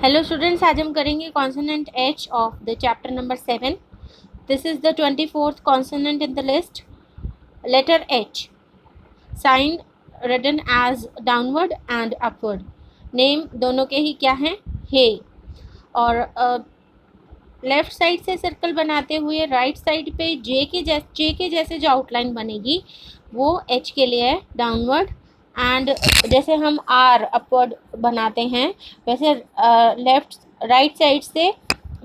Hello students, आज हम करेंगे consonant H of the chapter number 7. This is the 24th consonant in the list. Letter H, sign written as downward and upward. Name दोनों के ही क्या हैं? हे. और left side से सर्कल बनाते हुए राइट साइड पे जे के जैसे जो आउटलाइन बनेगी वो एच के लिए है डाउनवर्ड. एंड जैसे हम आर अपवर्ड बनाते हैं वैसे लेफ्ट राइट साइड से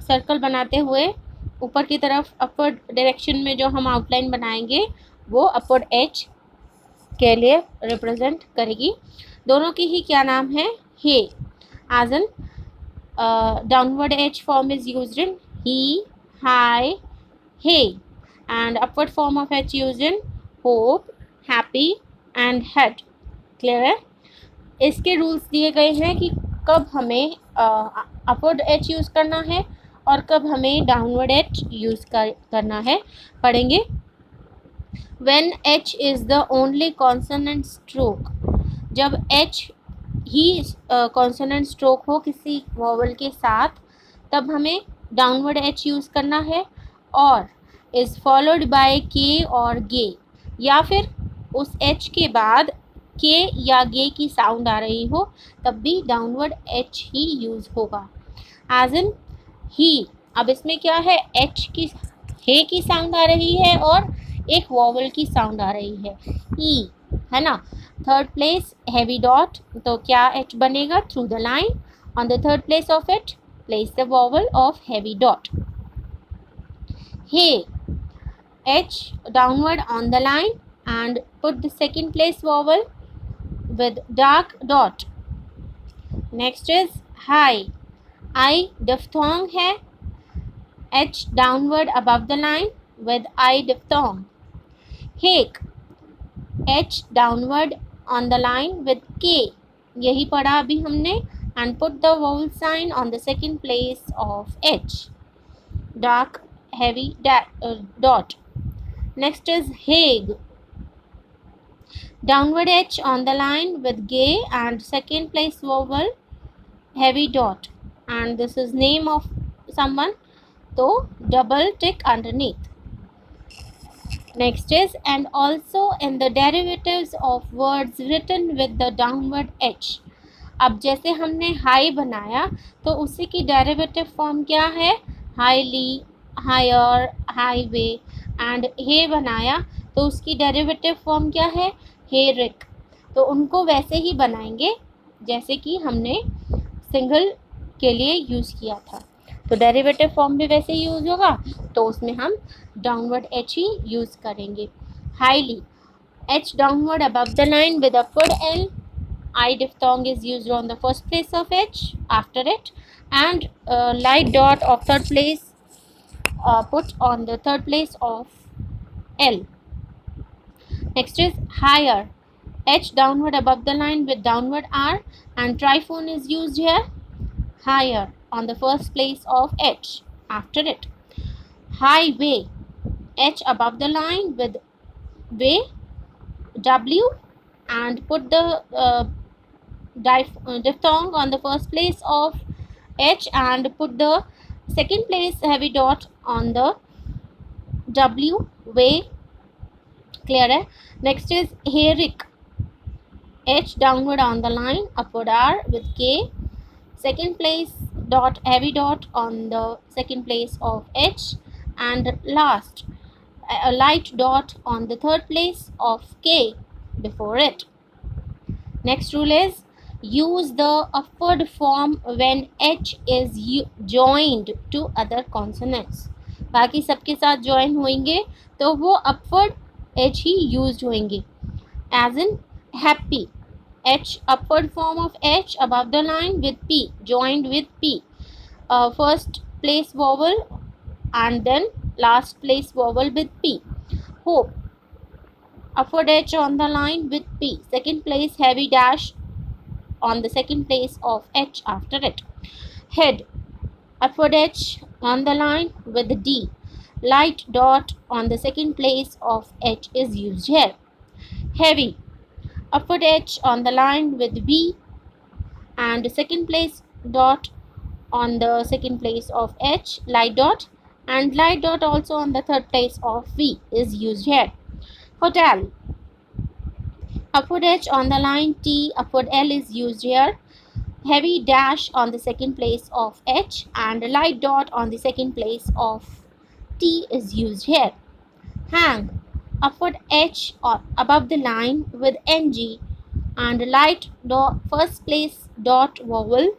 सर्कल बनाते हुए ऊपर की तरफ अपवर्ड डायरेक्शन में जो हम आउटलाइन बनाएंगे वो अपवर्ड एच के लिए रिप्रेजेंट करेगी. दोनों की ही क्या नाम है? H. As an downward H form is used in he, hi, hey, and upward form of H used in hope, happy and had. Clear है? इसके रूल्स दिए गए हैं कि कब हमें अपवर्ड एच यूज़ करना है और कब हमें डाउनवर्ड एच यूज़ करना है. पढ़ेंगे. When H is the only consonant stroke, जब H ही कॉन्सोनेंट स्ट्रोक हो किसी वॉवल के साथ तब हमें डाउनवर्ड एच यूज़ करना है. और इज़ फॉलोड बाय के और गे, या फिर उस एच के बाद के या गे की साउंड आ रही हो तब भी डाउनवर्ड एच ही यूज़ होगा. एज इन ही. अब इसमें क्या है? एच की हे की साउंड आ रही है और एक वॉवल की साउंड आ रही है ई, है ना. थर्ड प्लेस हैवी डॉट, तो क्या एच बनेगा? Through the line. On the third place of it place the vowel of heavy dot. Hay. H downward on the line and put the second place vowel with dark dot. Next is high. I diphthong है. H downward above the line with I diphthong. Hake. H downward on the line with K. यही पढ़ा अभी हमने. And put the vowel sign on the second place of H. Dark heavy dot. Next is Hague. Downward H on the line with gay and second place vowel heavy dot, and this is name of someone, so double tick underneath. Next is and also in the derivatives of words written with the downward H. अब जैसे हमने high बनाया तो उसी की derivative form क्या है? Higher, higher, highway. And hay बनाया तो उसकी डेरिवेटिव फॉर्म क्या है? हेरिक. तो उनको वैसे ही बनाएंगे जैसे कि हमने सिंगल के लिए यूज़ किया था. तो डेरिवेटिव फॉर्म भी वैसे ही यूज़ होगा तो उसमें हम डाउनवर्ड एच ही यूज़ करेंगे. Highly. H downward above the line with upward L. I diphthong is used on the first place of H after it, and light dot of third place put on the third place of L. Next is higher. H downward above the line with downward R, and triphone is used here. Higher on the first place of H after it. Highway. H above the line with way, W, and put the diphthong on the first place of H and put the second place heavy dot on the W, way. Clear है? Next is Herik. H downward on the line, upward R with K, second place dot heavy dot on the second place of H, and last a light dot on the third place of K before it. Next rule is use the upward form when H is joined to other consonants. बाकी सबके साथ join होंगे तो वो upward H ही used होंगे. As in happy. H upward form of H above the line with P joined with P. First place vowel and then last place vowel with P. Hope. Upward H on the line with P. Second place heavy dash on the second place of H after it. Head. Upward H on the line with D. Light dot on the second place of H is used here. Heavy. Upward H on the line with B and second place dot on the second place of H, light dot, and light dot also on the third place of V is used here. Hotel, upward H on the line T, upward L is used here. Heavy dash on the second place of H and light dot on the second place of T is used here. Hang, upward H above the line with NG and light dot first place dot vowel,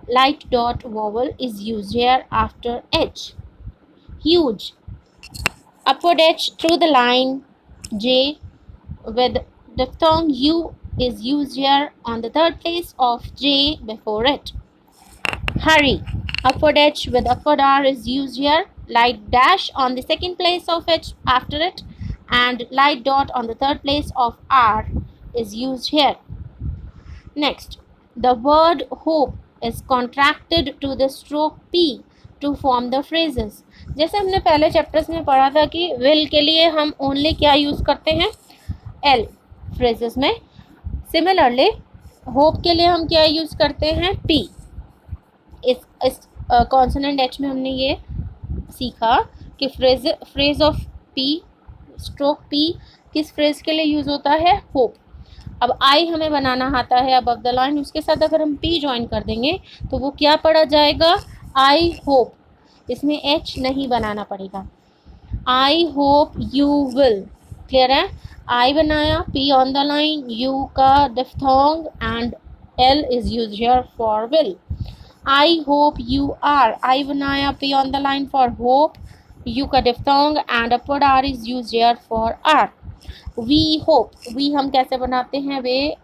light dot vowel is used here after H. Huge, upward H through the line J with diphthong U is used here on the third place of J before it. Hurry, upward H with upward R is used here, light dash on the second place of H after it, and light dot on the third place of R is used here. Next, the word hope is contracted to the stroke P to form the phrases. जैसे हमने पहले chapters में पढ़ा था कि will के लिए हम ओनली क्या यूज़ करते हैं, L phrases में. सिमिलरली होप के लिए हम क्या यूज़ करते हैं, P. इस कॉन्सोनेंट H में हमने ये सीखा कि phrase of P stroke P किस फ्रेज के लिए यूज़ होता है, होप. अब आई हमें बनाना आता है अबव द लाइन, उसके साथ अगर हम P ज्वाइन कर देंगे तो वो क्या पढ़ा जाएगा, आई होप. इसमें H नहीं बनाना पड़ेगा. I hope you will. Clear है. आई बनाया, P on the line, U का diphthong and L is used here for will. I hope you are. I बनाया, P on the line for hope, U का diphthong and upward R is used here for are. We hope. We हम कैसे बनाते हैं, way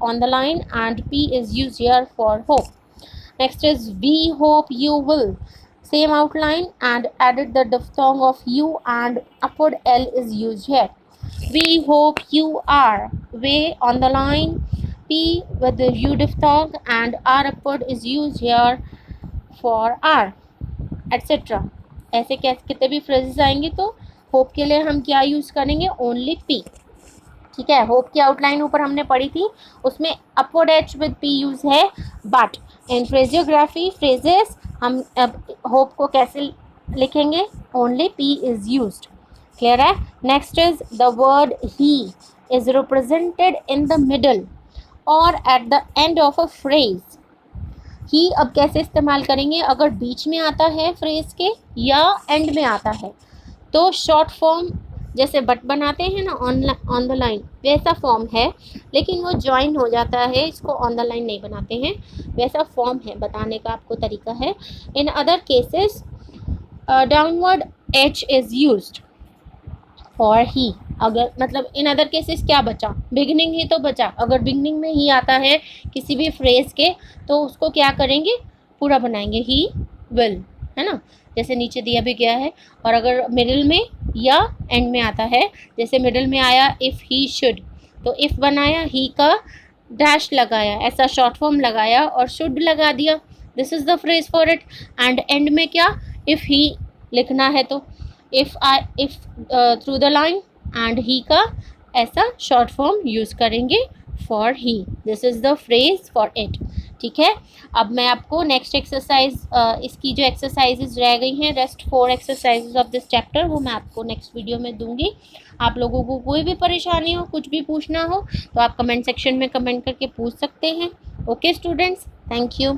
on the line and P is used here for hope. Next is we hope you will. Same outline and added the diphthong of U and upward L is used here. We hope you are. We on the line, P with the U diphthong and R upward is used here for R, etc. ऐसे कितने भी phrases आएंगे तो hope के लिए हम क्या use करेंगे, only P. ठीक है. होप की आउटलाइन ऊपर हमने पढ़ी थी, उसमें upward H with P use है, बट इन फ्रेजियोग्राफी फ्रेजेस हम होप को कैसे लिखेंगे, only P is used. Clear है. Next is the word he is represented in the middle और at the end of a phrase. He अब कैसे इस्तेमाल करेंगे, अगर बीच में आता है फ्रेज के या एंड में आता है तो शॉर्ट फॉर्म जैसे बट बनाते हैं ना ऑन द लाइन, वैसा फॉर्म है, लेकिन वो ज्वाइन हो जाता है, इसको ऑन द लाइन नहीं बनाते हैं, वैसा फॉर्म है, बताने का आपको तरीका है. In other cases downward H is used for he. अगर मतलब इन अदर केसेस क्या बचा, बिगिनिंग ही तो बचा. अगर बिगिनिंग में ही आता है किसी भी फ्रेज के तो उसको क्या करेंगे, पूरा बनाएंगे, ही विल, है ना, जैसे नीचे दिया भी गया है. और अगर मिडिल में या एंड में आता है, जैसे मिडिल में आया इफ़ ही शुड, तो इफ़ बनाया, ही का डैश लगाया, ऐसा शॉर्ट फॉर्म लगाया और शुड लगा दिया, this is the phrase for it. And and में क्या, इफ़ ही लिखना है तो if through the line and he का ऐसा शॉर्ट फॉर्म यूज़ करेंगे for he. This is the phrase for it. ठीक है. अब मैं आपको नेक्स्ट एक्सरसाइज, इसकी जो एक्सरसाइजेज रह गई हैं, rest 4 exercises of this chapter, वो मैं आपको नेक्स्ट वीडियो में दूंगी. आप लोगों को कोई भी परेशानी हो, कुछ भी पूछना हो तो आप कमेंट सेक्शन में कमेंट करके पूछ सकते हैं. Okay students, thank you.